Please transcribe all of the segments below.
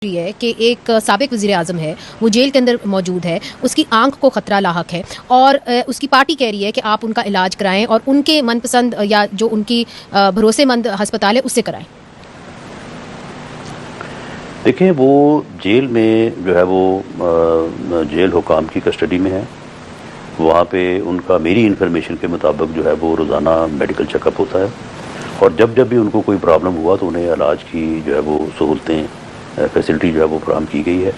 है कि एक साबिक वज़ीर आज़म है, वो जेल के अंदर मौजूद है, उसकी आंख को ख़तरा लाहक है और उसकी पार्टी कह रही है कि आप उनका इलाज कराएं और उनके मनपसंद या जो उनकी भरोसेमंद अस्पताल है उससे कराएं। देखें, वो जेल में जो है वो जेल हुकाम की कस्टडी में है। वहाँ पे उनका मेरी इन्फॉर्मेशन के मुताबिक जो है वो रोज़ाना मेडिकल चेकअप होता है और जब जब भी उनको कोई प्रॉब्लम हुआ तो उन्हें इलाज की जो है वो सहूलतें फैसिलिटी जो है वो फराहम की गई है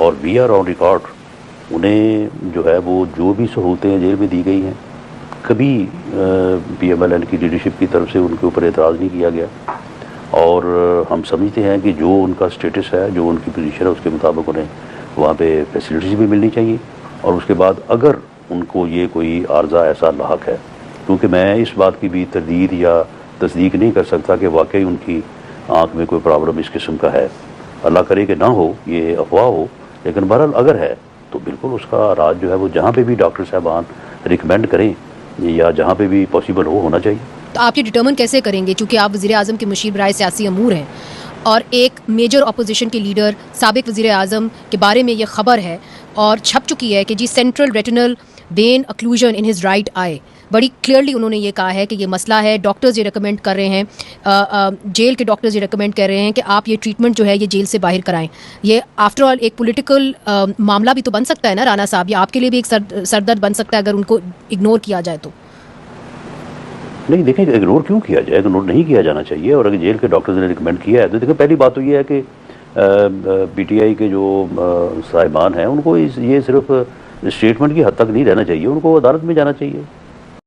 और वी आर ऑन रिकॉर्ड। उन्हें जो है वो जो भी सहूलतें जेल में दी गई हैं, कभी PMLN की लीडरशिप की तरफ से उनके ऊपर एतराज़ नहीं किया गया और हम समझते हैं कि जो उनका स्टेटस है, जो उनकी पोजीशन है, उसके मुताबिक उन्हें वहाँ पे फैसिलिटीज़ भी मिलनी चाहिए। और उसके बाद अगर उनको ये कोई आर्जा ऐसा लाहक है, क्योंकि मैं इस बात की भी तरदीद या तस्दीक नहीं कर सकता कि वाकई उनकी आँख में कोई प्रॉब्लम इस किस्म का है, अल्लाह करे कि ना हो, ये अफवाह हो, लेकिन बहरहाल अगर है तो बिल्कुल उसका इलाज जो है वो जहाँ पे भी डॉक्टर साहबान रिकमेंड करें या जहाँ पे भी पॉसिबल होना चाहिए। तो आप ये डिटर्मिन कैसे करेंगे, चूँकि आप वज़ीर आज़म के मुशीर बराए सियासी अमूर हैं और एक मेजर अपोजिशन के लीडर साबिक वज़ीर आज़म के बारे में ये खबर है और छप चुकी है कि जी central retinal vein occlusion in his right eye, बड़ी क्लियरली उन्होंने ये कहा है कि ये मसला है। डॉक्टर्स ये रिकमेंड कर रहे हैं, जेल के डॉक्टर्स ये रिकमेंड कर रहे हैं कि आप ये ट्रीटमेंट जो है ये जेल से बाहर कराएं। ये आफ्टर ऑल एक पॉलिटिकल मामला भी तो बन सकता है ना राना साहब, ये आपके लिए भी एक सरदर्द बन सकता है अगर उनको इग्नोर किया जाए तो। नहीं, देखें, इग्नोर क्यों किया जाए? इग्नोर नहीं किया जाना चाहिए और अगर जेल के डॉक्टर्स ने रिकमेंड किया है तो देखिए, पहली बात तो ये है कि PTI के जो साहिबान हैं उनको ये सिर्फ स्टेटमेंट की हद तक नहीं रहना चाहिए, उनको अदालत में जाना चाहिए।